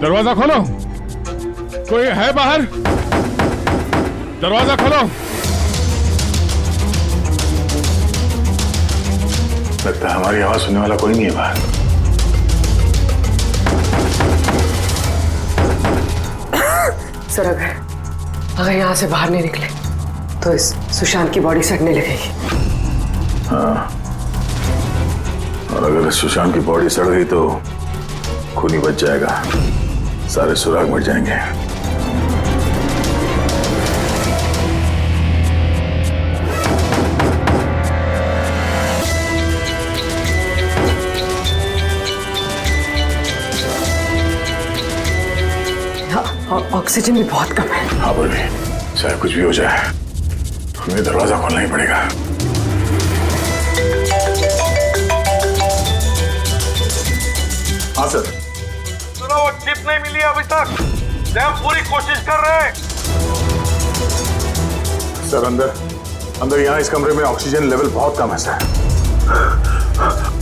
दरवाजा खोलो, कोई है बाहर? दरवाजा खोलो। लगता है हमारी आवाज सुनने वाला कोई नहीं है बाहर। सर अगर यहाँ से बाहर नहीं निकले तो इस सुशांत की बॉडी सड़ने लगेगी। हाँ, और अगर सुशांत की बॉडी सड़ गई तो खून ही बच जाएगा, सारे सुराग मिट जाएंगे। ऑक्सीजन भी बहुत कम है। हाँ बोली, चाहे कुछ भी हो जाए हमें दरवाजा खोलना ही पड़ेगा। हाँ सर। सुनो, वो चिप नहीं मिली अभी तक। हम पूरी कोशिश कर रहे हैं। सर अंदर यहाँ इस कमरे में ऑक्सीजन लेवल बहुत कम है सर।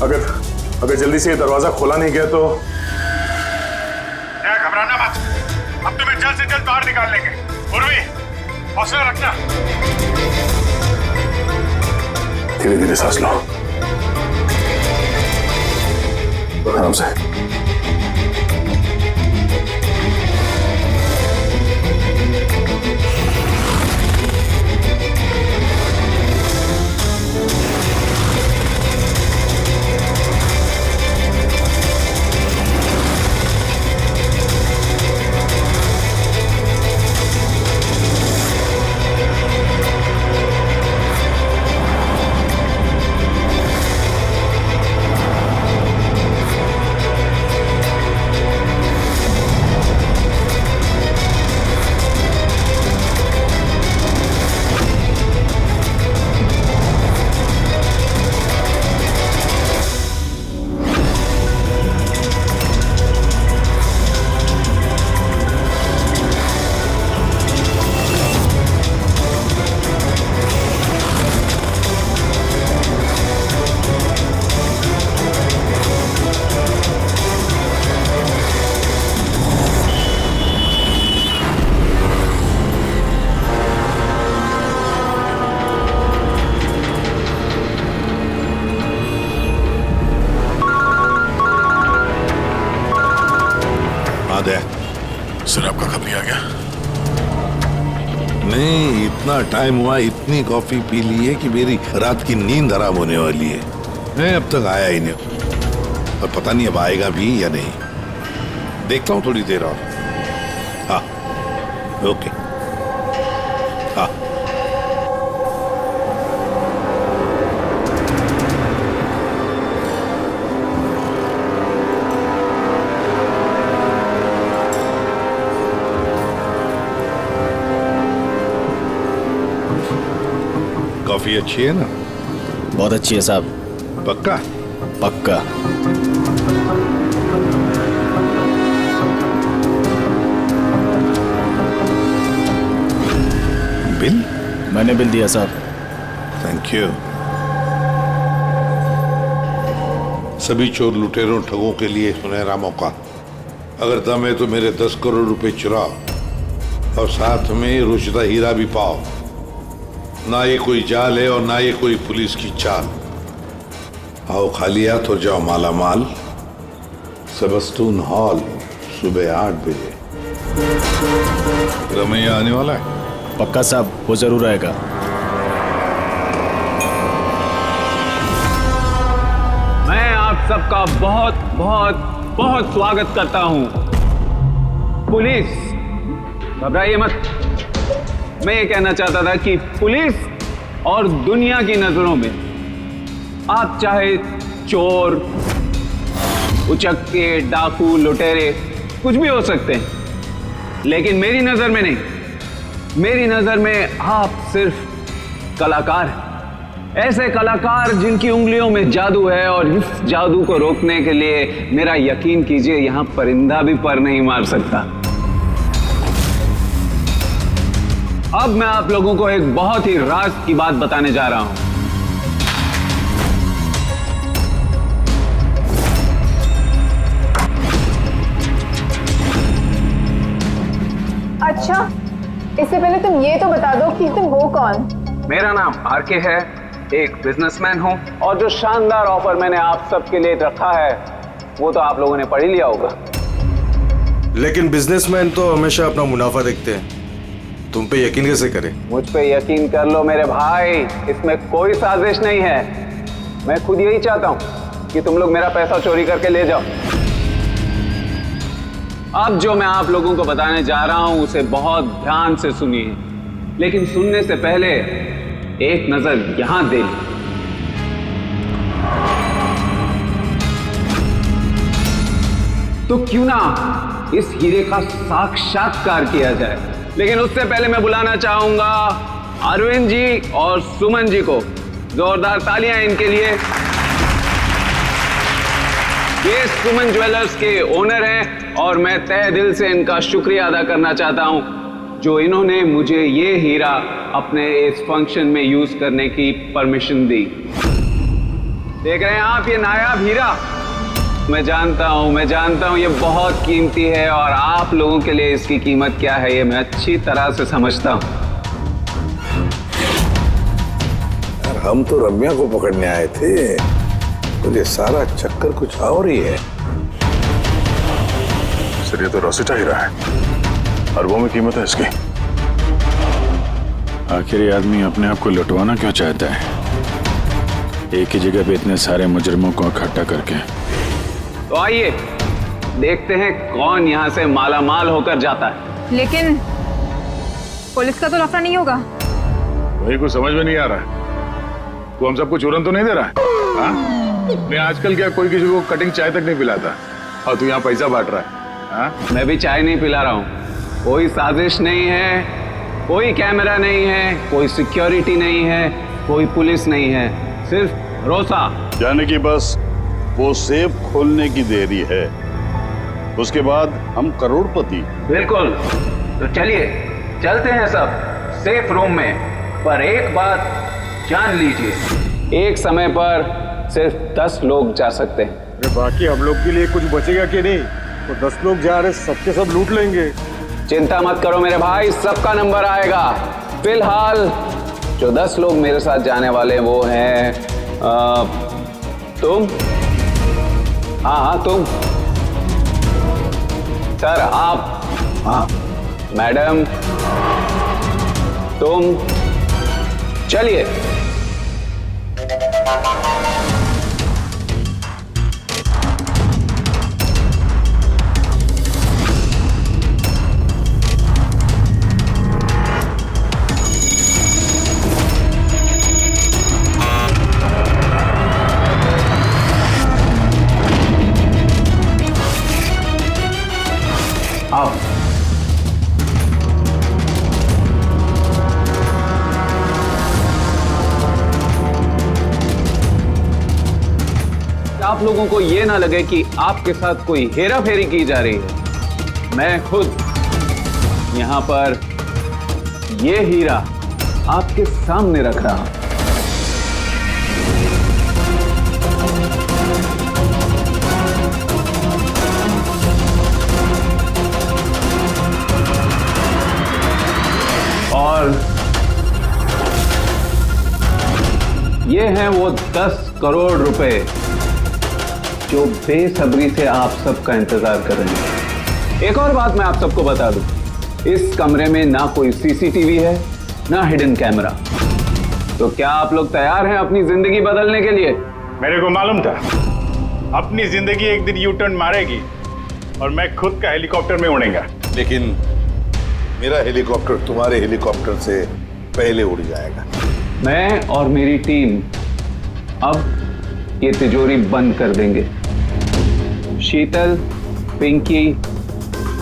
अगर जल्दी से ये दरवाजा खोला नहीं गया तो। घबराना मत, हम तुम्हें जल्द से जल्द बाहर निकाल लेंगे। उर्वी, हौसला रखना। धीरे धीरे सांस लो, आराम से। सर आपका कब नहीं आ गया? नहीं, इतना टाइम हुआ, इतनी कॉफी पी ली है कि मेरी रात की नींद हराम होने वाली है। मैं अब तक आया ही नहीं और पता नहीं अब आएगा भी या नहीं। देखता हूँ थोड़ी देर और। हाँ ओके। हाँ कॉफी अच्छी है ना? बहुत अच्छी है साहब। पक्का? पक्का। बिल? मैंने बिल दिया साहब। Thank you. सभी चोर लुटेरों ठगों के लिए सुनहरा मौका। अगर दम है तो मेरे 10 करोड़ रुपए चुराओ और साथ में रुशदा हीरा भी पाओ। ना ये कोई जाल है और ना ये कोई पुलिस की चाल। आओ खाली हाथ और जाओ माला माल। सेबस्टून हॉल सुबह 8 बजे। रमैया आने वाला है? पक्का साहब, वो जरूर आएगा। मैं आप सबका बहुत बहुत बहुत स्वागत करता हूं। पुलिस, घबराइए मत। मैं ये कहना चाहता था कि पुलिस और दुनिया की नजरों में आप चाहे चोर, उचक्के, डाकू, लुटेरे कुछ भी हो सकते हैं, लेकिन मेरी नजर में नहीं। मेरी नजर में आप सिर्फ कलाकार हैं। ऐसे कलाकार जिनकी उंगलियों में जादू है, और इस जादू को रोकने के लिए मेरा यकीन कीजिए, यहां परिंदा भी पर नहीं मार सकता। अब मैं आप लोगों को एक बहुत ही राज की बात बताने जा रहा हूं। उससे पहले तुम ये तो बता दो कि तुम हो कौन। मेरा नाम आरके है, एक बिजनेसमैन हूँ, और जो शानदार ऑफर मैंने आप सबके लिए रखा है वो तो आप लोगों ने पढ़ ही लिया होगा। लेकिन बिजनेसमैन तो हमेशा अपना मुनाफा देखते हैं, तुम पे यकीन कैसे करें? मुझ पे यकीन कर लो मेरे भाई, इसमें कोई साजिश नहीं है। मैं खुद यही चाहता हूँ कि तुम लोग मेरा पैसा चोरी करके ले जाओ। अब जो मैं आप लोगों को बताने जा रहा हूं उसे बहुत ध्यान से सुनिए, लेकिन सुनने से पहले एक नजर यहां दे ली। तो क्यों ना इस हीरे का साक्षात्कार किया जाए। लेकिन उससे पहले मैं बुलाना चाहूंगा अरविंद जी और सुमन जी को। जोरदार तालियां इनके लिए। ये सुमन ज्वेलर्स के ओनर हैं और मैं तहे दिल से इनका शुक्रिया अदा करना चाहता हूं जो इन्होंने मुझे ये हीरा अपने इस फंक्शन में यूज करने की परमिशन दी। देख रहे हैं आप ये नायाब हीरा? मैं जानता हूं ये बहुत कीमती है और आप लोगों के लिए इसकी कीमत क्या है ये मैं अच्छी तरह से समझता हूं। हम तो रम्या को पकड़ने आए थे, तो ये सारा चक्कर कुछ और ही है। सर ये तो रोसिटा हीरा है, अरबों में कीमत है इसकी। आखिर ये आदमी अपने आप को लुटवाना क्यों चाहता है, एक ही जगह पे इतने सारे मुजरिमों को इकट्ठा करके? तो आइए देखते हैं कौन यहां से माला माल होकर जाता है। लेकिन पुलिस का तो लफड़ा नहीं होगा? वही कुछ समझ में नहीं आ रहा है। तू हम सबको चूरन तो नहीं दे रहा है? हाँ? मैं आजकल क्या कोई किसी को कटिंग चाय तक नहीं पिलाता और तू यहाँ पैसा बांट रहा है? हाँ? मैं भी चाय नहीं पिला रहा हूं। कोई साजिश नहीं है, कोई कैमरा नहीं है, कोई सिक्योरिटी नहीं है, कोई पुलिस नहीं है, सिर्फ भरोसा। जाने की बस वो सेफ खोलने की देरी है, उसके बाद हम करोड़पति। बिल्कुल। तो चलिए चलते हैं सब सेफ रूम में। पर एक बात जान लीजिए, एक समय पर सिर्फ 10 लोग जा सकते हैं। अरे बाकी हम लोग के लिए कुछ बचेगा कि नहीं? तो 10 लोग जा रहे, सबके सब लूट लेंगे। चिंता मत करो मेरे भाई, सबका नंबर आएगा। फिलहाल जो 10 लोग मेरे साथ जाने वाले वो हैं तुम। हाँ तुम सर, आप। हाँ मैडम, तुम। चलिए आप। आप लोगों को ये ना लगे कि आपके साथ कोई हेरा फेरी की जा रही है। मैं खुद यहां पर ये हीरा आपके सामने रख रहा हूं। और ये हैं वो 10 करोड़ रुपए जो बेसब्री से आप सबका इंतजार कर रहे हैं। एक और बात मैं आप सबको बता दूं, इस कमरे में ना कोई सीसीटीवी है ना हिडन कैमरा। तो क्या आप लोग तैयार हैं अपनी जिंदगी बदलने के लिए? मेरे को मालूम था अपनी जिंदगी एक दिन यू टर्न मारेगी और मैं खुद का हेलीकॉप्टर में उड़ेगा। लेकिन मेरा हेलीकॉप्टर तुम्हारे हेलीकॉप्टर से पहले उड़ जाएगा। मैं और मेरी टीम अब ये तिजोरी बंद कर देंगे। शीतल, पिंकी,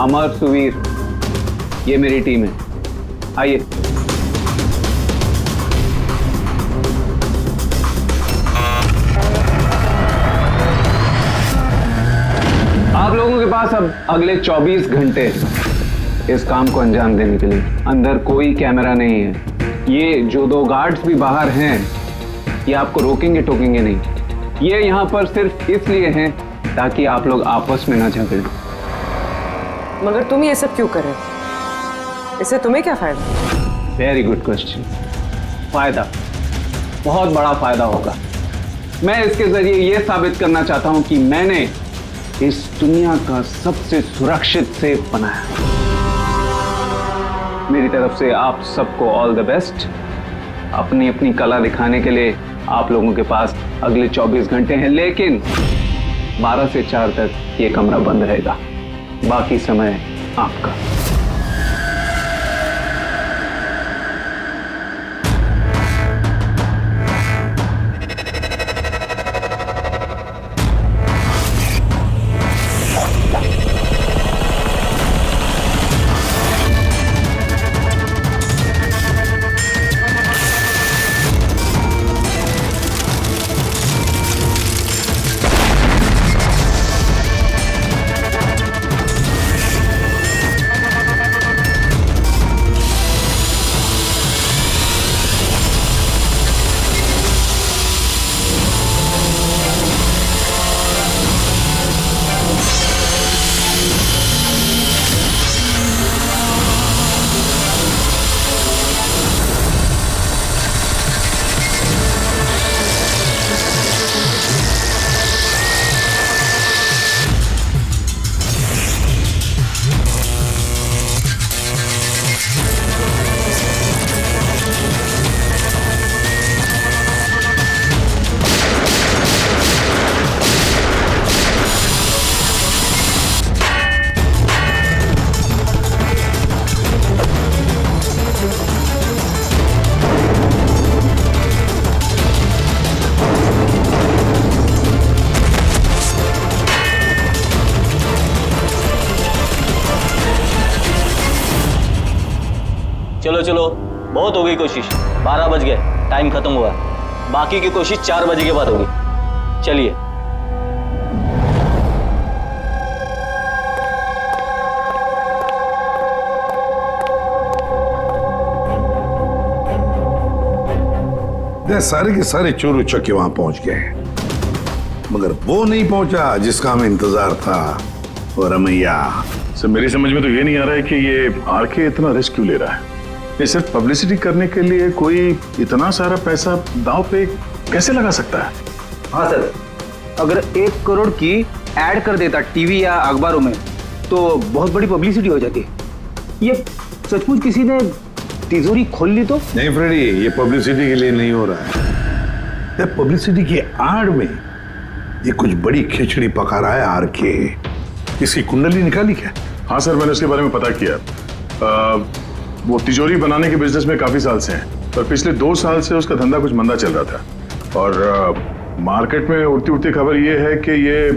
अमर, सुवीर, ये मेरी टीम है। आइए। आप लोगों के पास अब अगले 24 घंटे इस काम को अंजाम देने के लिए। अंदर कोई कैमरा नहीं है। ये जो 2 गार्ड्स भी बाहर हैं ये आपको रोकेंगे टोकेंगे नहीं। ये यहाँ पर सिर्फ इसलिए हैं ताकि आप लोग आपस में ना झगड़ें। मगर तुम ये सब क्यों कर रहे हो? इससे तुम्हें क्या फायदा? Very good question. फायदा, बहुत बड़ा फायदा होगा। मैं इसके जरिए यह साबित करना चाहता हूं कि मैंने इस दुनिया का सबसे सुरक्षित सेफ बनाया। मेरी तरफ से आप सबको ऑल द बेस्ट। अपनी अपनी कला दिखाने के लिए आप लोगों के पास अगले 24 घंटे हैं, लेकिन 12 से 4 तक ये कमरा बंद रहेगा। बाकी समय आपका। चलो चलो, बहुत हो गई कोशिश। 12 बज गए, टाइम खत्म हुआ। बाकी की कोशिश 4 बजे के बाद होगी। चलिए। सारे के सारे चोर उचक्के वहां पहुंच गए, मगर वो नहीं पहुंचा जिसका हमें इंतजार था। और रमैया, सर मेरी समझ में तो ये नहीं आ रहा है कि ये आरके इतना रिस्क क्यों ले रहा है। ये सिर्फ पब्लिसिटी करने के लिए कोई इतना सारा पैसा दांव पे कैसे लगा सकता है? हाँ सर, अगर 1 करोड़ की ऐड कर देता टीवी या अखबारों में तो बहुत बड़ी पब्लिसिटी हो जाती। ये सचमुच किसी ने तिजोरी खोल ली तो? नहीं फ्रेडी, ये पब्लिसिटी के लिए नहीं हो रहा है। ये पब्लिसिटी की आड़ में ये कुछ बड़ी खिचड़ी पका रहा है आरके। इसकी कुंडली निकाली क्या? हाँ सर, मैंने उसके बारे में पता किया। वो तिजोरी बनाने के बिजनेस में काफी साल से है, पर पिछले 2 साल से उसका धंधा कुछ मंदा चल रहा था। और मार्केट में उड़ती उड़ती खबर ये है कि ये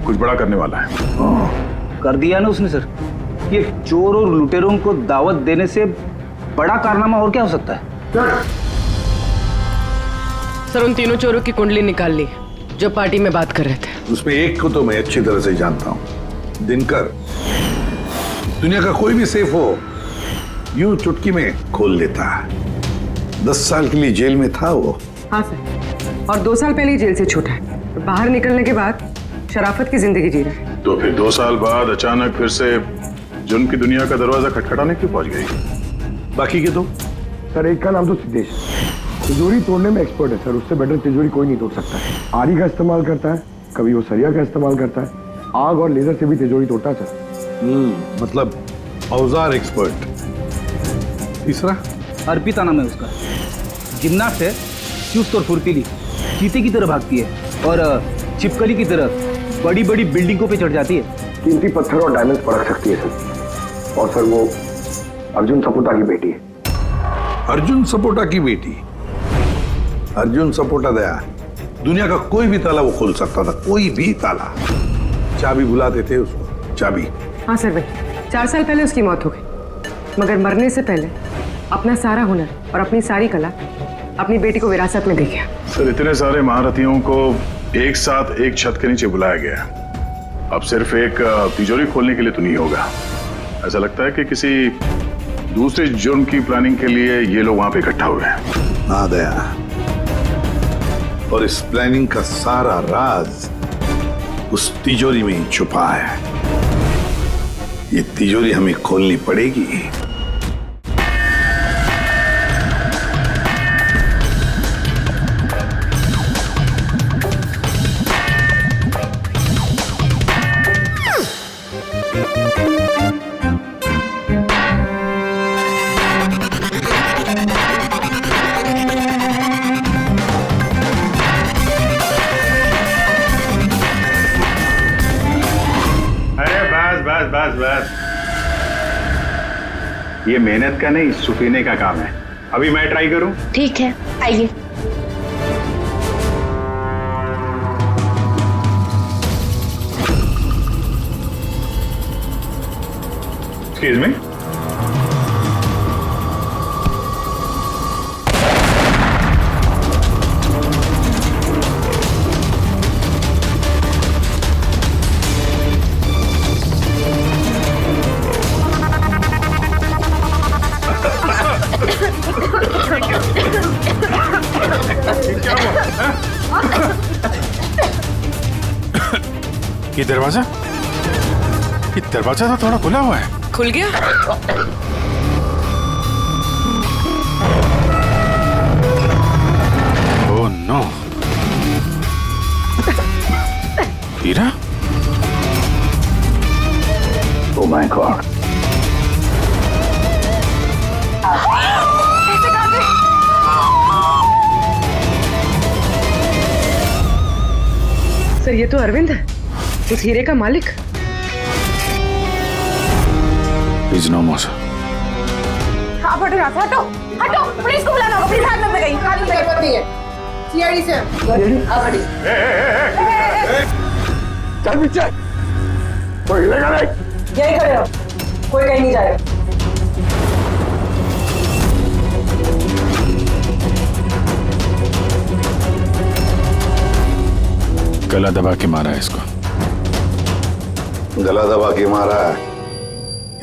कुछ बड़ा करने वाला है। कर दिया ना उसने सर। ये चोर और लुटेरों को दावत देने से बड़ा कारनामा और क्या हो सकता है? सर उन तीनों चोरों की कुंडली निकाल ली जो पार्टी में बात कर रहे थे। उसमें एक को तो मैं अच्छी तरह से जानता हूं, दिनकर। दुनिया का कोई भी सेफ हो यूं चुटकी में खोल लेता। 10 साल के लिए जेल में था वो। हाँ सर, और 2 साल पहले ही जेल से छूटा है। और बाहर निकलने के बाद शराफत की जिंदगी जी रहा है। तो फिर 2 साल बाद अचानक फिर से जुर्म की दुनिया का दरवाजा खटखटाने क्यों पहुंच गई? बाकी के दो? सर एक का नाम तो सिद्धेश, तिजोरी तोड़ने में एक्सपर्ट है सर। उससे बेटर तिजोरी कोई नहीं तोड़ सकता है। आरी का इस्तेमाल करता है, कभी वो सरिया का इस्तेमाल करता है, आग और लेजर से भी तिजोरी तोड़ता है सर। मतलब औजार एक्सपर्ट। तीसरा? अर्पिता नाम है उसका। जिम्नास्ट है, चुस्त और फुर्तीली, चीते की तरह भागती है और छिपकली की तरह बड़ी बड़ी बिल्डिंगों पे चढ़ जाती है। कीमती पत्थर और डायमंड्स परख सकती है सर। और सर वो अर्जुन सपोटा की बेटी है। अर्जुन सपोटा की बेटी? अर्जुन सपोटा दया दुनिया का कोई भी ताला वो खोल सकता था, कोई भी ताला। चाबी बुलाते थे उसको, चाबी। हाँ सर भाई, 4 साल पहले उसकी मौत हो गई, मगर मरने से पहले अपना सारा हुनर और अपनी सारी कला अपनी बेटी को विरासत में दे गया। सर इतने सारे महारथियों को एक साथ एक छत के नीचे बुलाया गया, अब सिर्फ एक तिजोरी खोलने के लिए तो नहीं होगा। ऐसा लगता है कि किसी दूसरे जुर्म की प्लानिंग के लिए ये लोग वहां पे इकट्ठा हुए हैं। हाँ दया, और इस प्लानिंग का सारा राज उस तिजोरी में ही छुपा है। ये तिजोरी हमें खोलनी पड़ेगी, बस बस, ये मेहनत का नहीं सुपीने का काम है। अभी मैं ट्राई करूं? ठीक है, आइए। Excuse me. ये दरवाजा तो थोड़ा खुला हुआ है। खुल गया? Oh no. हीरा? Oh my God. सर ये तो अरविंद है, उस हीरे का मालिक। Please no more. आप हटो यहाँ से, हटो हटो, पुलिस को बुलाना होगा, प्लीज हाथ मत लगाइए, हाथ मत लगाइए। सीआईडी से आप हटिए। चल पीछे, कोई हिलेगा नहीं। यही खड़े रहो, कोई कहीं नहीं जाएगा। गला दबा के मारा है इसको। गला दबा के मारा है।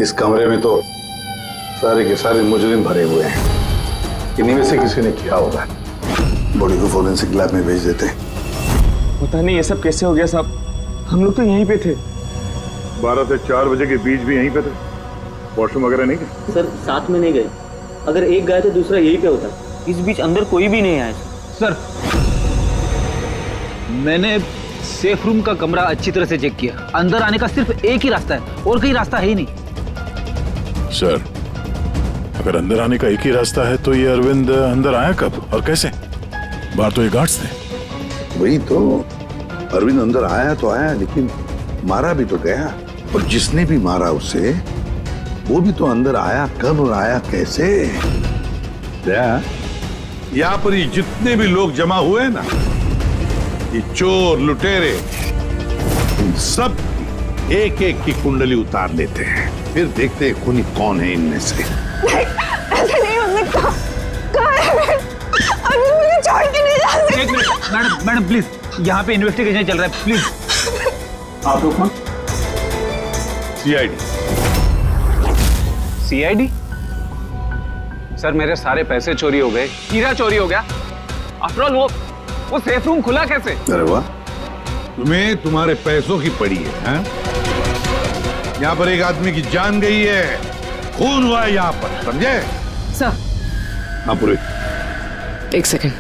इस कमरे में तो सारे के सारे मुजरिम भरे हुए हैं। इन्हीं में से किसी ने किया होगा। बॉडी को फोरेंसिक लैब में भेज देते। पता नहीं ये सब कैसे हो गया साहब, हम लोग तो यहीं पे थे। 12 से 4 बजे के बीच भी यहीं पे थे। वॉशरूम वगैरह नहीं गए? सर साथ में नहीं गए, अगर एक गया तो दूसरा यहीं पे होता। इस बीच अंदर कोई भी नहीं आया। सर मैंने सेफ रूम का कमरा अच्छी तरह से चेक किया, अंदर आने का सिर्फ एक ही रास्ता है और कोई रास्ता है ही नहीं। सर, अगर अंदर आने का एक ही रास्ता है तो ये अरविंद अंदर आया कब और कैसे? बाहर तो ये गार्ड्स थे। वही तो, अरविंद अंदर आया तो आया, लेकिन मारा भी तो गया। और जिसने भी मारा उसे, वो भी तो अंदर आया कब और आया कैसे? यहाँ पर ये जितने भी लोग जमा हुए हैं ना, ये चोर लुटेरे, इन सब एक एक की कुंडली उतार लेते हैं, फिर देखते हैं खूनी कौन है इनमें से। ऐसा नहीं हो सकता। कहाँ है अभी? मुझे छोड़ के नहीं जा सकते। एक मिनट मैडम प्लीज, यहाँ पे इन्वेस्टिगेशन चल रहा है, प्लीज। आप लोग कौन? सीआईडी? सर मेरे सारे पैसे चोरी हो गए, हीरा चोरी हो गया। आफ्टर ऑल वो सेफ रूम खुला कैसे? अरे वाह, तुम्हें तुम्हारे पैसों की पड़ी है, हैं? यहाँ पर एक आदमी की जान गई है, खून हुआ है यहाँ पर, समझे? सर हाँ पूरे। एक सेकंड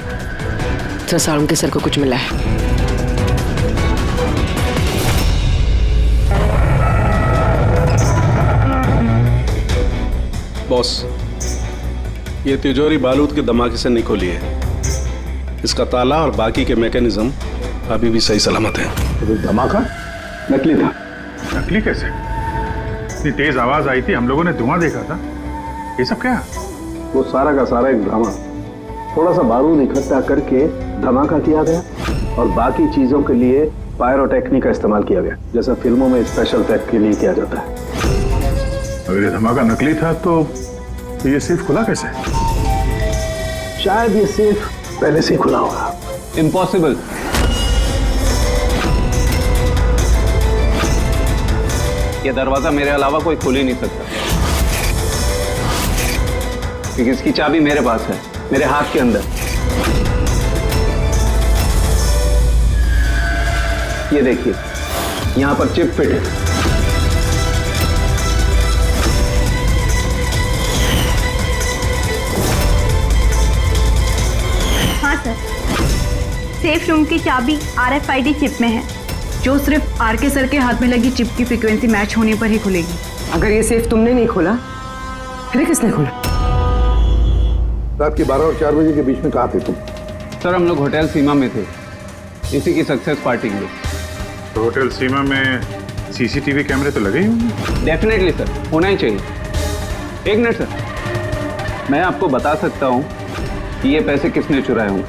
सर, सारुण के सर को कुछ मिला है। बॉस, ये तिजोरी बारूद के धमाके से नहीं खुली है। इसका ताला और बाकी के मैकेनिज्म अभी भी सही सलामत है। तो धमाका नकली था। नकली कैसे? इतनी तेज आवाज आई थी, हम लोगों ने धुआं देखा था। ये सब क्या? वो सारा का सारा एक ड्रामा, थोड़ा सा बारूद इकट्ठा करके धमाका किया गया और बाकी चीजों के लिए पायरोटेक्निक का इस्तेमाल किया गया, जैसा फिल्मों में स्पेशल इफेक्ट के लिए किया जाता है। अगर ये धमाका नकली था तो ये सेफ खुला कैसे? शायद ये सेफ पहले से ही खुला होगा। इम्पॉसिबल। ये दरवाजा मेरे अलावा कोई खोल ही नहीं सकता, क्योंकि इसकी चाबी मेरे पास है, मेरे हाथ के अंदर। ये देखिए, यहां पर चिप फिट है। हाँ सर, सेफ रूम की चाबी RFID चिप में है, जो सिर्फ आरके सर के हाथ में लगी चिप की फ्रीक्वेंसी मैच होने पर ही खुलेगी। अगर ये सेफ तुमने नहीं खोला, फिर किसने खोला? रात के 12 और 4 बजे के बीच में कहाँ थे तुम? सर हम लोग होटल सीमा में थे, इसी की सक्सेस पार्टी के लिए। तो होटल सीमा में सीसीटीवी कैमरे तो लगे ही होंगे। डेफिनेटली सर, होना ही चाहिए। एक मिनट सर, मैं आपको बता सकता हूं कि ये पैसे किसने चुराए होंगे।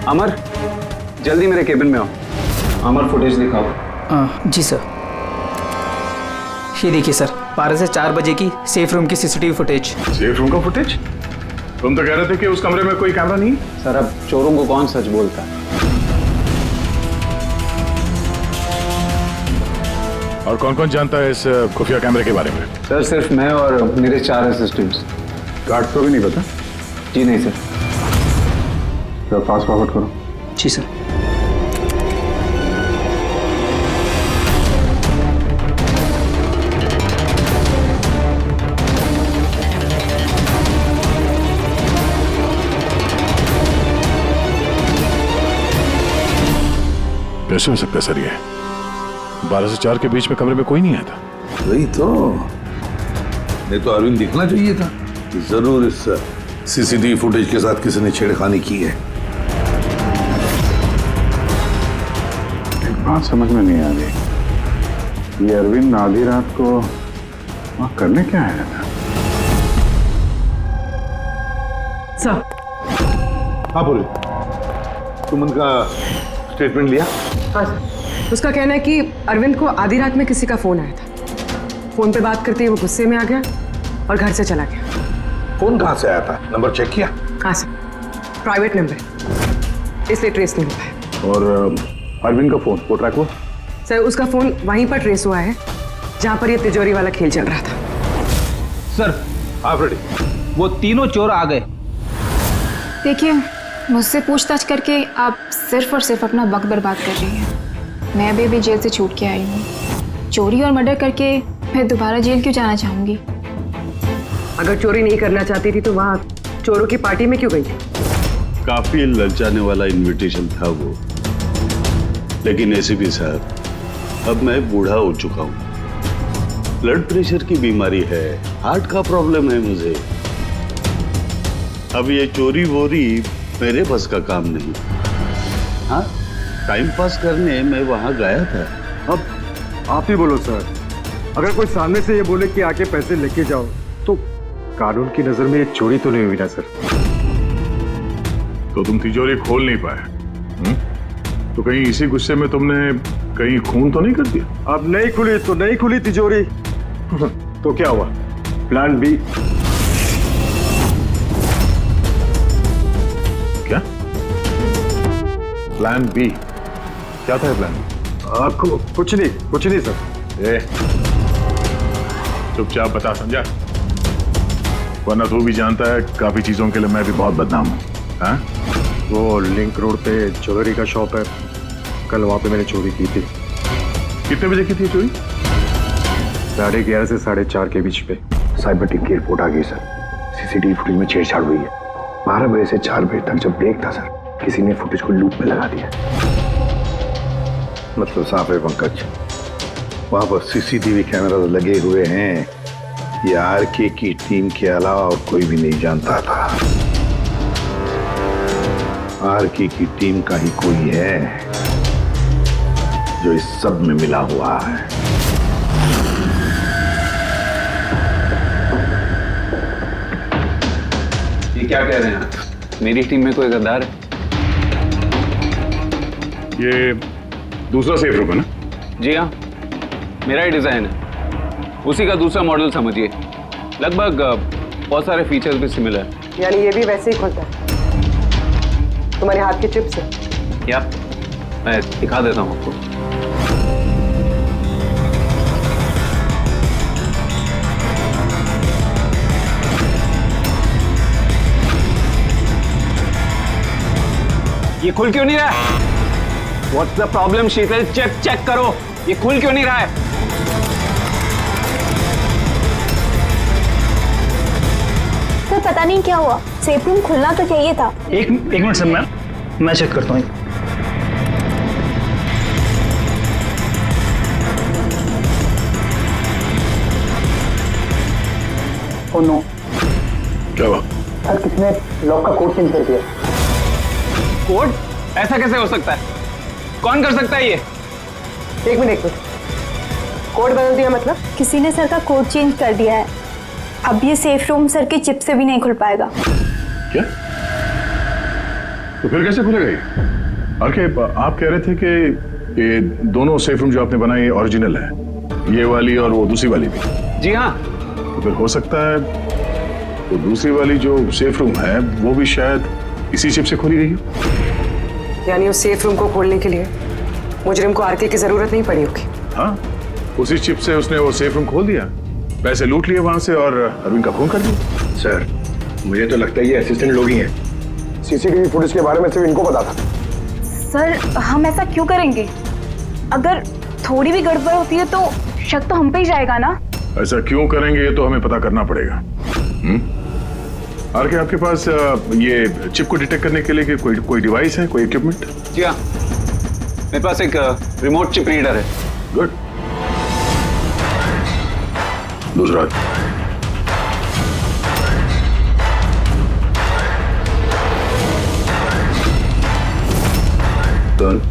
अमर, जल्दी मेरे केबिन में आओ। अमर, फुटेज दिखाओ। जी सर। ये देखिए सर, 12 से 4 बजे की सेफ रूम की सीसीटीवी फुटेज। सेफ रूम का फुटेज? तुम तो कह रहे थे कि उस कमरे में कोई कैमरा नहीं। सर, अब चोरों को कौन सच बोलता है? और कौन कौन जानता है इस खुफिया कैमरे के बारे में? सर, सिर्फ मैं और मेरे 4 असिस्टेंट्स। गार्ड को भी नहीं पता? जी नहीं सर। तो फास्ट फॉरवर्ड करो। जी सर। कैसे हो सकता है सर? ये 12 से 4 के बीच में कमरे में कोई नहीं आया था। वही तो, नहीं तो अरविंद दिखना चाहिए था। जरूर इस सीसीटीवी फुटेज के साथ किसी ने छेड़खानी की है। एक बात समझ में नहीं आ रही, ये अरविंद आधी रात को वहां करने क्या आया था? सर। हाँ बोले, तुम उनका स्टेटमेंट लिया? हाँ सर। उसका कहना है कि अरविंद को आधी रात में किसी का फोन आया था। फोन पे बात करते ही वो गुस्से में आ गया और घर से चला गया। फोन कहाँ से आया था? नंबर चेक किया? हाँ सर, प्राइवेट नंबर, इसलिए ट्रेस नहीं हो पाया। और अरविंद का फोन वो ट्रैक हुआ? सर, उसका फोन वहीं पर ट्रेस हुआ है जहां पर ये तिजोरी वाला खेल चल रहा था। सर, आप रेडी? वो तीनों चोर आ गए। देखिए, मुझसे पूछताछ करके आप सिर्फ और सिर्फ अपना वक्त बर्बाद कर रही हैं। मैं अभी जेल से छूट के आई हूँ। चोरी और मर्डर करके मैं दोबारा जेल क्यों जाना चाहूँगी? अगर चोरी नहीं करना चाहती थी तो वहाँ चोरों की पार्टी में क्यों गई थी? काफी ललचाने वाला इनविटेशन था वो, लेकिन एसीपी साहब, अब मैं बूढ़ा हो चुका हूँ। ब्लड प्रेशर की बीमारी है, हार्ट का प्रॉब्लम है मुझे। अब ये चोरी वोरी मेरे बस का काम नहीं। हाँ, टाइम पास करने मैं वहां गया था। अब आप ही बोलो सर, अगर कोई सामने से ये बोले कि आके पैसे लेके जाओ, तो कानून की नजर में ये चोरी तो नहीं हुई ना सर? तो तुम तिजोरी खोल नहीं पाए? तो कहीं इसी गुस्से में तुमने कहीं खून तो नहीं कर दिया? अब नहीं खुली तो नहीं खुली तिजोरी। तो क्या हुआ? Plan B. क्या प्लान बी? क्या था प्लान बी? कुछ नहीं सर। चुपचाप बता समझा, वरना तू भी जानता है काफी चीजों के लिए मैं भी बहुत बदनाम हूँ। हाँ? वो लिंक रोड पे ज्वेलरी का शॉप है, कल वहां पे मैंने चोरी की थी। कितने बजे की थी चोरी? 11:30 से 4:30 के बीच पे। साइबर टीम की रिपोर्ट आ गई सर। सीसीटीवी फुटेज में छेड़छाड़ हुई है। 12 बजे से 4 बजे तक जब ब्रेक था सर, किसी ने फुटेज को लूप में लगा दिया। मतलब साफ है पंकज, वहां पर सीसीटीवी कैमरा लगे हुए हैं। ये आरके की टीम के अलावा और कोई भी नहीं जानता था। आरके की टीम का ही कोई है जो इस सब में मिला हुआ है। ये क्या कह रहे हैं आप? मेरी टीम में कोई गद्दार है? ये दूसरा सेफ रूम है ना? जी हाँ, मेरा ही डिजाइन है, उसी का दूसरा मॉडल समझिए। लगभग बहुत सारे फीचर्स भी सिमिलर है। यानी ये भी वैसे ही खुलता है तुम्हारे हाथ के चिप से? क्या? मैं दिखा देता हूँ आपको। ये खुल क्यों नहीं रहा है? What's the problem, Sheetal? Check करो, ये खुल क्यों नहीं रहा है? सर, पता नहीं क्या हुआ, सेफ रूम खुलना तो चाहिए था। एक मिनट सर, मैं चेक करता हूँ। ओह नो क्या हुआ? सर, किसने लॉक का कोड चेंज कर दिया। कोड? ऐसा कैसे हो सकता है? कौन कर सकता है ये? एक मिनट कोड बदल दिया मतलब? किसी ने सर का कोड चेंज कर दिया है। अब ये सेफ रूम सर के चिप से भी नहीं खुल पाएगा। क्या? तो फिर कैसे खुलेगा ये? आरके, आप कह रहे थे कि ये दोनों सेफ रूम जो आपने बनाए ओरिजिनल है, ये वाली और वो दूसरी वाली भी? जी हाँ। तो फिर हो सकता है वो दूसरी वाली जो सेफ रूम है वो भी शायद इसी चिप से खोली गई हो। यानी उस सेफ रूम को खोलने के लिए मुजरिम को आरके की जरूरत नहीं पड़ी होगी। हाँ, उसी चिप से उसने वो सेफ रूम खोल दिया, पैसे लूट लिए वहां से और अरविंद का खून कर दिया। सर, मुझे तो लगता है ये असिस्टेंट लोग ही हैं। सीसीटीवी फुटेज के बारे में सिर्फ इनको पता था। सर, हम ऐसा क्यों करेंगे? अगर थोड़ी भी गड़बड़ होती है तो शक तो हम पे ही जाएगा ना। ऐसा क्यों करेंगे ये तो हमें पता करना पड़ेगा। आरके, आपके पास ये चिप को डिटेक्ट करने के लिए कोई डिवाइस है, कोई इक्विपमेंट? जी हाँ, मेरे पास एक रिमोट चिप रीडर है। गुड। दूसरा डन।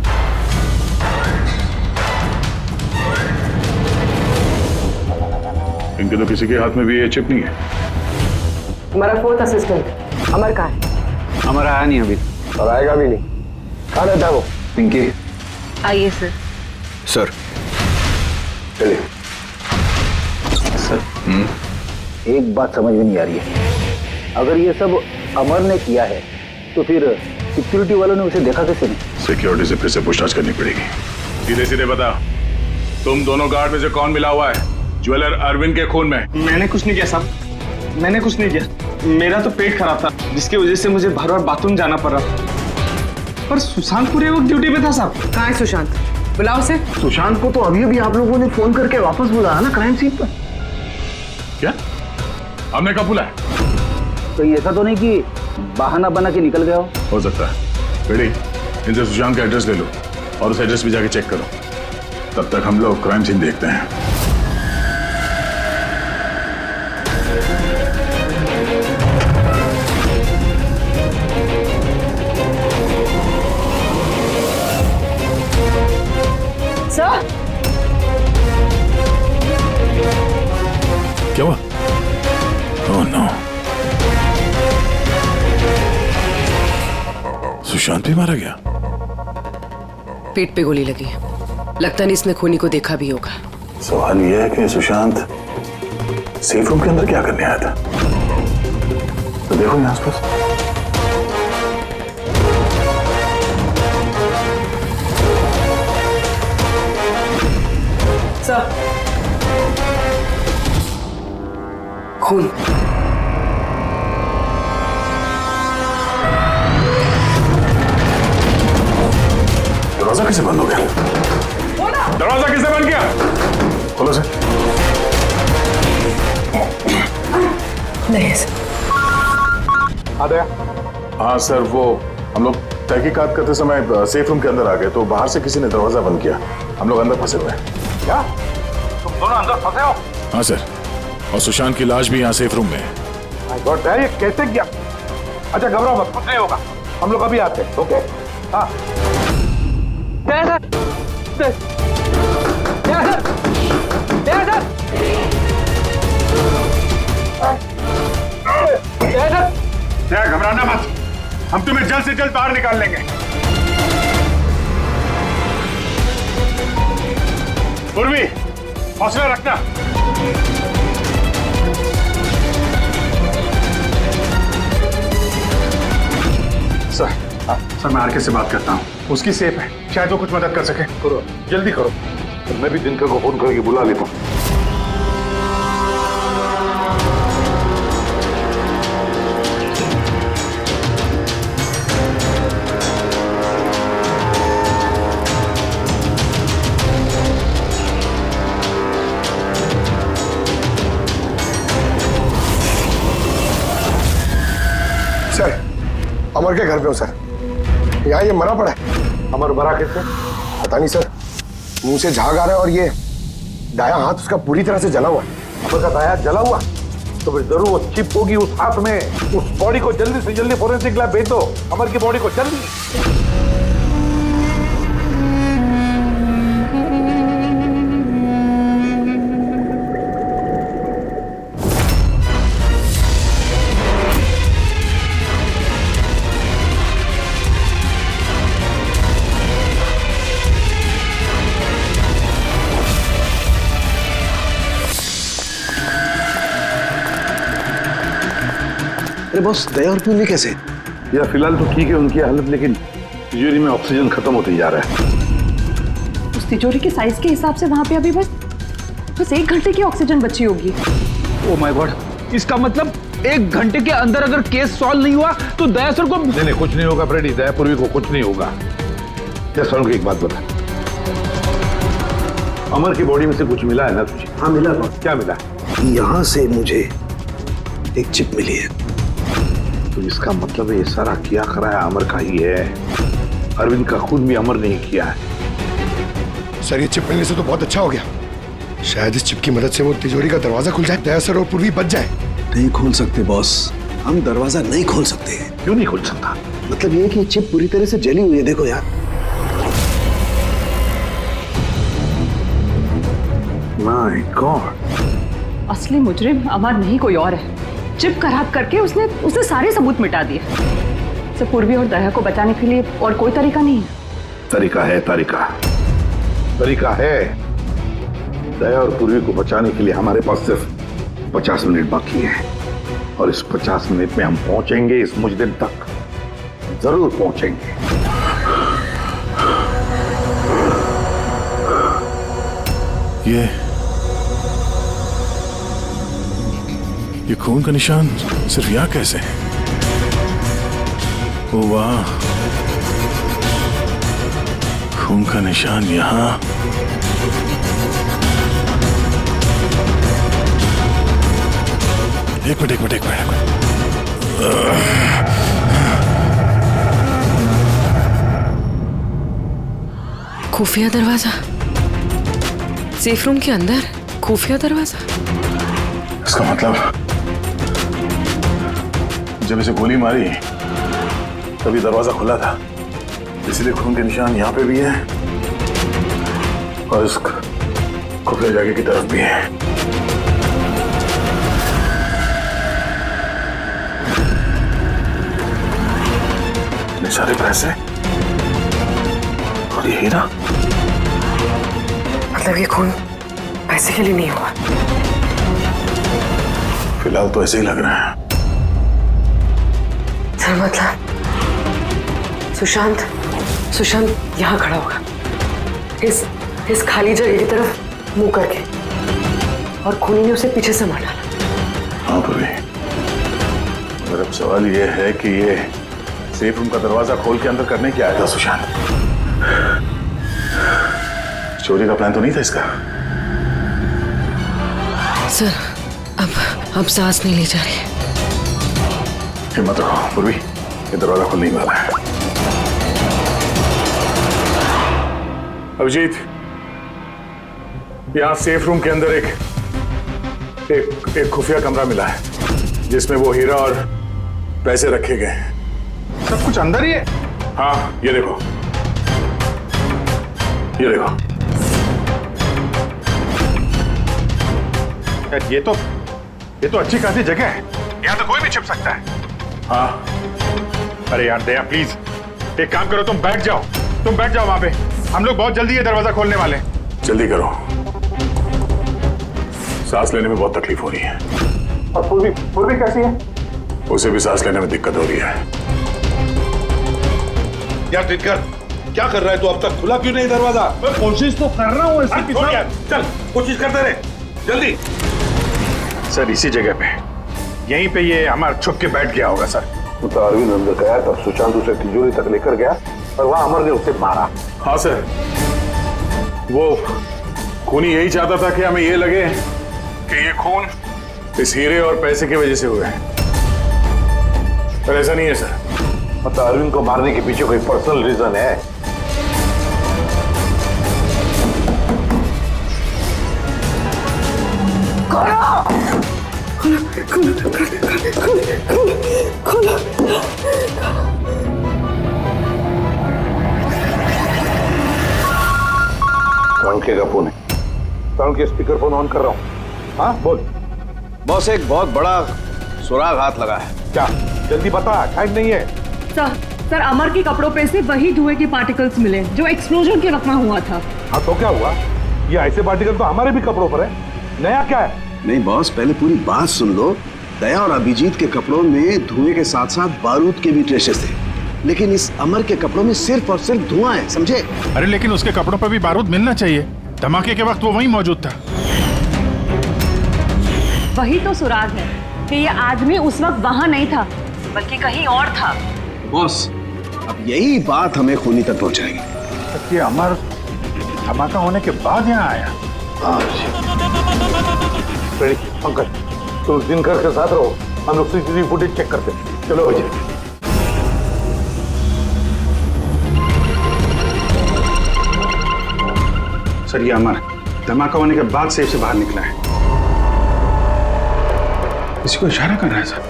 इनके तो किसी के हाथ में भी ये चिप नहीं है। हमारा फोर्थ असिस्टेंट अमर कहाँ है? अमर आया नहीं अभी और आएगा भी नहीं। कहाँ रहता है वो? पिंकी। आइए सर। सर चलिए। सर, एक बात समझ में नहीं आ रही है। अगर ये सब अमर ने किया है तो फिर सिक्योरिटी वालों ने उसे देखा कैसे नहीं? सिक्योरिटी से फिर से पूछताछ करनी पड़ेगी। सीधे सीधे बता, तुम दोनों गार्ड में से कौन मिला हुआ है ज्वेलर अरविंद के खून में? मैंने कुछ नहीं किया साहब, मैंने कुछ नहीं किया। मेरा तो पेट खराब था जिसकी वजह से मुझे बार बार बाथरूम जाना पड़ रहा था। पर सुशांत पूरे वक्त ड्यूटी पे था साहब। कहाँ है सुशांत? बुलाओ उसे। सुशांत को तो अभी अभी आप लोगों ने फोन करके वापस बुलाया ना क्राइम सीन पर। क्या? हमने कब बुलाया? तो ऐसा तो नहीं कि बहाना बना के निकल गया हो सकता है। बेटी, इनसे सुशांत का एड्रेस ले लो और उस एड्रेस पे जाके चेक करो। तब तक हम लोग क्राइम सीन देखते हैं। सर, क्या हुआ? ओह नो, सुशांत भी मारा गया। पेट पे गोली लगी है, लगता नहीं इसने खूनी को देखा भी होगा। सवाल यह है कि सुशांत सेफ रूम के अंदर क्या करने आया था? तो देखो यहाँ आसपास। सर, खून। दरवाजा कैसे बंद हो गया? दरवाजा किसने बंद किया? खोलो सर। नहीं सर। आ गया? हाँ सर, वो हम लोग तहकीकात करते समय सेफ रूम के अंदर आ गए तो बाहर से किसी ने दरवाजा बंद किया। हम लोग अंदर फंसे हुए हैं। क्या? तुम दोनों अंदर फंसे हो? हाँ सर, और सुशांत की लाश भी यहाँ सेफ रूम में है। माय गॉड, ये कैसे किया? अच्छा घबराओ मत, कुछ नहीं होगा, हम लोग अभी आते हैं। ओके? हाँ। घबराना मत, हम तुम्हें जल्द से जल्द बाहर निकाल लेंगे। पूर्वी, हौसला रखना। सर, मैं आरके से बात करता हूँ, उसकी सेफ है, शायद वो कुछ मदद कर सके। करो, जल्दी करो। तो मैं भी दिनकर को फोन करके बुला लेता हूँ। सर, अमर के घर पे हूँ सर। यहाँ ये मरा पड़ा है। अमर मरा कैसे? पता नहीं सर, मुंह से झाग आ रहा है और ये दायां हाथ उसका पूरी तरह से जला हुआ है। अमर का दाया जला हुआ तो फिर जरूर वो चिप होगी उस हाथ में। उस बॉडी को जल्दी से जल्दी फोरेंसिक लैब भेज दो, अमर की बॉडी को जल्दी। सकते बॉस, दया और पूर्वी कैसे? यार फिलहाल तो ठीक है उनकी हालत, लेकिन तिजोरी में ऑक्सीजन खत्म होते जा रहा है। उस तिजोरी के साइज के हिसाब से वहां पे अभी बस 1 घंटे की ऑक्सीजन बची होगी। ओ माय गॉड, इसका मतलब 1 घंटे के अंदर अगर केस सॉल्व नहीं हुआ तो दया सर को नहीं कुछ नहीं होगा फ्रेडी, दया पूर्वी को कुछ नहीं होगा। क्या सर को एक बात बता, अमर की बॉडी में से कुछ मिला है ना तुझे? हाँ मिला बॉस। क्या मिला? यहाँ से मुझे एक चिप मिली है। तो इसका मतलब ये सारा किया कराया अमर का ही है। अरविंद का खुद भी अमर नहीं किया है। सर ये चिप मिलने से तो बहुत अच्छा हो गया। शायद इस चिप की मदद से वो तिजोरी का दरवाजा खुल जाए, दया सर और पूर्वी बच जाए। नहीं खोल सकते बॉस, हम दरवाजा नहीं खोल सकते। क्यों नहीं खोल सकता? मतलब ये कि चिप पूरी तरह से जली हुई है, देखो यार। माय गॉड, असली मुजरिम अमर नहीं कोई और है। चिप खराब करके उसने सारे सबूत मिटा दिए। से पूर्वी और दया को बचाने के लिए और कोई तरीका नहीं है। तरीका है, तरीका है। दया और पूर्वी को बचाने के लिए हमारे पास सिर्फ 50 मिनट बाकी है, और इस 50 मिनट में हम पहुंचेंगे इस मुजरिम तक, जरूर पहुंचेंगे। ये खून का निशान सिर्फ यहाँ कैसे? ओ वाह, खून का निशान यहाँ। एक मिनट। खुफिया दरवाजा, सेफ रूम के अंदर खुफिया दरवाजा। इसका मतलब जब इसे गोली मारी तभी दरवाजा खुला था, इसलिए खून के निशान यहाँ पे भी है और इस खुफिया जगह की तरफ भी है। इतने सारे पैसे और ये हीरा, मतलब ये खून पैसे के लिए नहीं हुआ। फिलहाल तो ऐसे ही लग रहा है। सर मतलब सुशांत यहाँ खड़ा होगा, इस खाली जगह की तरफ मुंह करके, और खूनी ने उसे पीछे से मार डाला। हाँ पूर्वी, मगर अब सवाल ये है कि ये सेफ रूम का दरवाजा खोल के अंदर करने क्या आया था सुशांत? चोरी का प्लान तो नहीं था इसका? सर अब सांस नहीं ली जा रही। हिम्मत रखो पूर्वी, ये दरवाजा खुलने ही वाला है। अभिजीत, यहाँ सेफ रूम के अंदर एक खुफिया कमरा मिला है जिसमें वो हीरा और पैसे रखे गए हैं। सब कुछ अंदर ही है? हाँ, ये देखो। यार ये तो अच्छी खासी जगह है, यहाँ तो कोई भी छिप सकता है। हाँ। अरे यार दया प्लीज एक काम करो, तुम बैठ जाओ वहां पे, हम लोग बहुत जल्दी ये दरवाजा खोलने वाले हैं। जल्दी करो, सांस लेने में बहुत तकलीफ हो रही है। और पूर्वी कैसी है? उसे भी सांस लेने में दिक्कत हो रही है। यार टिनकर, क्या कर रहा है तू? अब तक खुला क्यों नहीं दरवाजा? मैं कोशिश तो कर रहा हूँ। चल कोशिश करते रहे, जल्दी। सर इसी जगह पे, यहीं पे ये अमर छुप के बैठ गया होगा सर। तो अरविंद अंदर गया तब सुशांत उसे तिजोरी तक लेकर गया और वहां अमर ने उसे मारा। हाँ सर, वो खूनी यही चाहता था कि हमें ये लगे कि ये खून इस हीरे और पैसे की वजह से हुआ है, पर ऐसा नहीं है सर। मतलब अरविंद को मारने के पीछे कोई पर्सनल रीजन है? का फोन है, साउंड के स्पीकर फोन ऑन कर रहा हूँ। हाँ बोल। बॉस एक बहुत बड़ा सुराग हाथ लगा है। क्या? जल्दी बता, टाइम नहीं है। सर अमर के कपड़ों पे से वही धुएं के पार्टिकल्स मिले जो एक्सप्लोजन के वक्त में हुआ था। हाँ तो क्या हुआ? ये ऐसे पार्टिकल तो हमारे भी कपड़ों पर है, नया क्या है? नहीं बॉस, पहले पूरी बात सुन लो, दया और अभिजीत के कपड़ों में धुएं के साथ साथ बारूद के भी ट्रेसेस थे, लेकिन इस अमर के कपड़ों में सिर्फ और सिर्फ धुआं है, समझे? अरे लेकिन उसके कपड़ों पर भी बारूद मिलना चाहिए। धमाके के वक्त वो वहीं मौजूद था। वही तो सुराग है कि ये आदमी उस वक्त वहां नहीं था, बल्कि कहीं और था। बॉस, अब यही बात हमें खूनी तक पहुंचाएगी। ये अमर धमाका होने के बाद यहाँ आया। पंकज, तो उस दिन के साथ रहो, हम लोग सीसीटीवी फुटेज चेक करते हैं। चलो भैया। सर, ये अमर धमाका होने के बाद सेफ से बाहर निकला है। किसी को इशारा कर रहा है सर।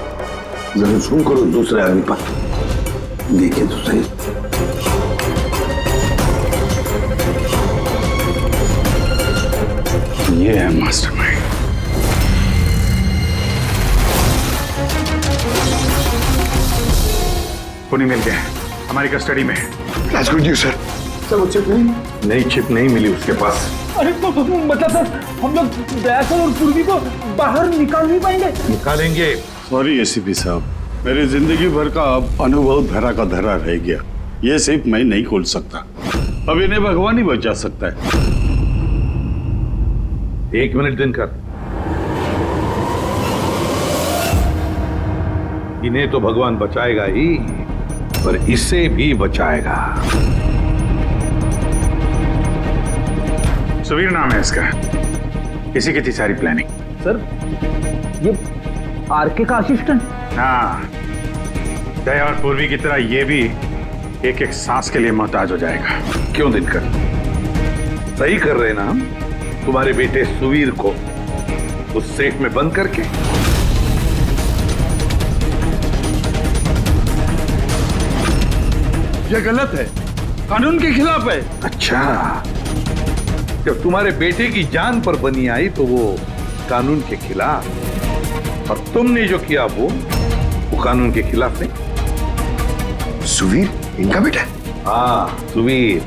जरा जूम करो दूसरे आदमी पर, देखिए तो सही। ये है मास्टरमाइंड। खूनी मिल गया, हमारी कस्टडी में है। That's good news, sir. Sir वो चिप नहीं, नई चिप नहीं मिली उसके पास। अरे मतलब सर, हम लोग दया सर और पूर्वी को बाहर निकाल नहीं पाएंगे? निकालेंगे। सॉरी एसीपी साहब, मेरी जिंदगी भर का अब अनुभव धरा का धरा रह गया। ये सिर्फ मैं नहीं खोल सकता, अब इन्हें भगवान ही बचा सकता है। 1 मिनट दिनकर, इन्हें तो भगवान बचाएगा ही, पर इसे भी बचाएगा। सुवीर नाम है इसका, इसी की थी सारी प्लानिंग। सर, ये आरके का असिस्टेंट? हाँ, दया और पूर्वी की तरह ये भी एक एक सांस के लिए मोहताज हो जाएगा। क्यों दिनकर, सही कर रहे ना हम? तुम्हारे बेटे सुवीर को उस सेफ में बंद करके। ये गलत है, कानून के खिलाफ है। अच्छा, जब तुम्हारे बेटे की जान पर बनी आई तो वो कानून के खिलाफ, और तुमने जो किया वो कानून के खिलाफ नहीं। सुवीर इनका बेटा? हाँ, सुवीर,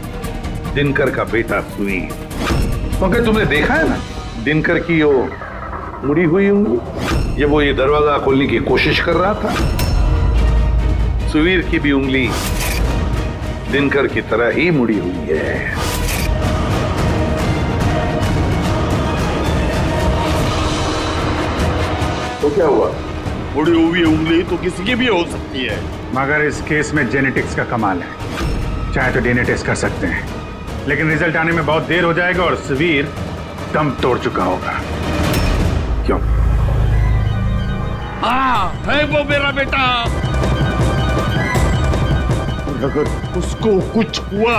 दिनकर का बेटा सुवीर। मगर तुमने देखा है ना दिनकर की वो मुड़ी हुई उंगली, जब वो ये दरवाजा खोलने की कोशिश कर रहा था। सुवीर की भी उंगली दिनकर की तरह ही मुड़ी हुई है। तो क्या हुआ? मुड़ी हुई उंगली तो किसी की भी हो सकती है। मगर इस केस में जेनेटिक्स का कमाल है। चाहे तो डीएनए टेस्ट कर सकते हैं, लेकिन रिजल्ट आने में बहुत देर हो जाएगा और सुवीर दम तोड़ चुका होगा। क्यों? हाँ, है वो मेरा बेटा। अगर उसको कुछ हुआ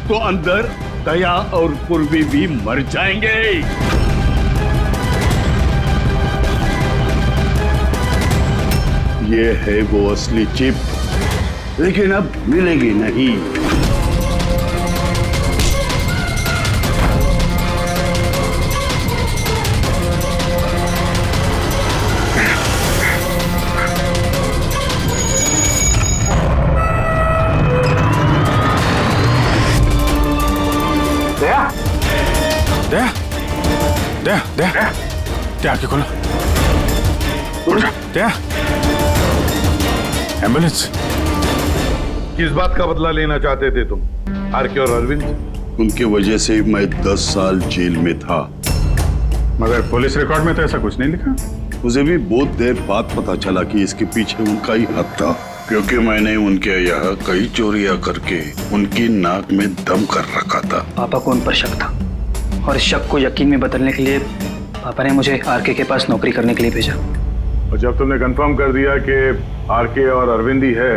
तो अंदर दया और पूर्वी भी मर जाएंगे। ये है वो असली चिप, लेकिन अब मिलेगी नहीं। दया आके खोलो। दया, एम्बुलेंस। किस बात का बदला लेना चाहते थे तुम, आरके और अरविंद? उनकी वजह से मैं 10 साल जेल में था। मगर पुलिस रिकॉर्ड में तो ऐसा कुछ नहीं लिखा। मुझे भी बहुत देर बाद पता चला कि इसके पीछे उनका ही हाथ था, क्योंकि मैंने उनके यहाँ कई चोरियां करके उनकी नाक में दम कर रखा था। पापा को उन पर शक था, और इस शक को यकीन में बदलने के लिए पापा ने मुझे आरके के पास नौकरी करने के लिए भेजा। और जब तुमने कंफर्म कर दिया कि आरके और अरविंद ही है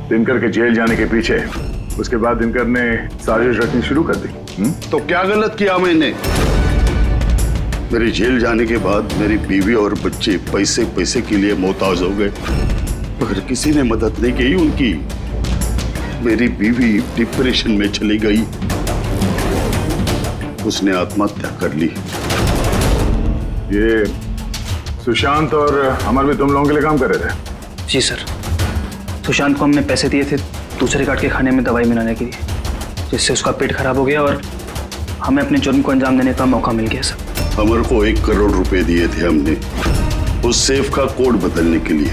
दिनकर के जेल जाने के पीछे, उसके बाद दिनकर ने साजिश रचनी शुरू कर दी। तो क्या गलत किया मैंने? मेरे जेल जाने के बाद मेरी बीवी और बच्चे पैसे पैसे के लिए मोहताज हो गए, मगर किसी ने मदद नहीं की उनकी। मेरी बीवी डिप्रेशन में चली गई, उसने आत्महत्या कर ली। ये सुशांत और अमर भी तुम लोगों के लिए काम कर रहे थे? जी सर, सुशांत को हमने पैसे दिए थे दूसरे काट के खाने में दवाई मिलाने के लिए, जिससे उसका पेट खराब हो गया और हमें अपने जुर्म को अंजाम देने का मौका मिल गया सर। अमर को 1 करोड़ रुपए दिए थे हमने, उस सेफ का कोड बदलने के लिए।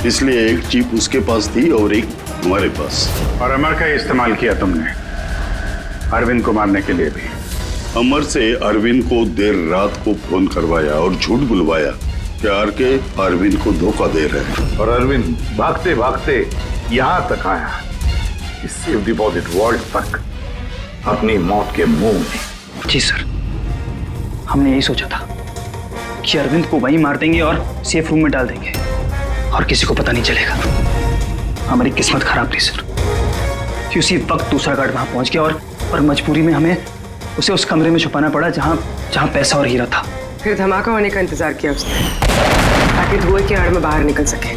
इसलिए एक चिप उसके पास थी और एक हमारे पास। और अमर का इस्तेमाल किया तुमने अरविंद को मारने के लिए भी। अमर से अरविंद को देर रात को फोन करवाया और झूठ बुलवाया कि आरके अरविंद को धोखा दे रहे हैं। और अरविंद भागते भागते यहां तक आया, इस सेफ डिपॉजिट वॉल्ट तक, अपनी मौत के मुंह में। जी सर, हमने यही सोचा था कि अरविंद को वहीं मार देंगे और सेफ रूम में डाल देंगे और किसी को पता नहीं चलेगा। हमारी किस्मत खराब थी सर कि उसी वक्त दूसरा गार्ड वहां पहुंच गया और मजबूरी में हमें उसे उस कमरे में छुपाना पड़ा जहां पैसा और हीरा था। फिर धमाका होने का इंतजार किया उसने ताकि धुएं की आड़ में बाहर निकल सके।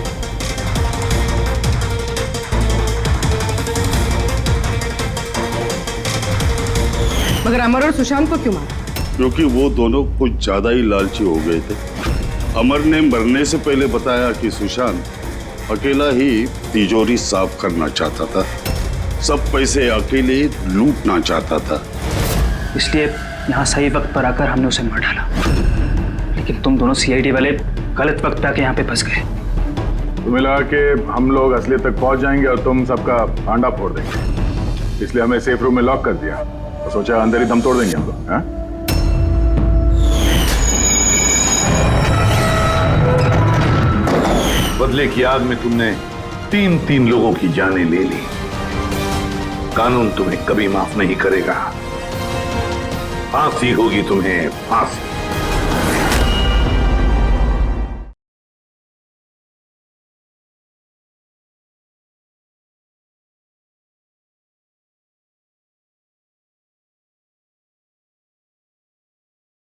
मगर अमर और सुशांत को क्यों मारा? क्योंकि वो दोनों कुछ ज्यादा ही लालची हो गए थे। अमर ने मरने से पहले बताया कि सुशांत अकेला ही तिजोरी साफ करना चाहता था, सब पैसे अकेले लूटना चाहता था। इसलिए यहाँ सही वक्त पर आकर हमने उसे मार डाला, लेकिन तुम दोनों सीआईडी वाले गलत वक्त पे आके यहाँ पे फंस गए। तुम्हें लगा कि हम लोग असलियत तक पहुंच जाएंगे और तुम सबका आंडा फोड़ देंगे, इसलिए हमें सेफ रूम में लॉक कर दिया और सोचा अंदर ही दम तोड़ देंगे हम लोग। हाँ? बदले की आग में तुमने तीन लोगों की जानें ले ली। कानून तुम्हें कभी माफ नहीं करेगा। फांसी होगी तुम्हें, फांसी।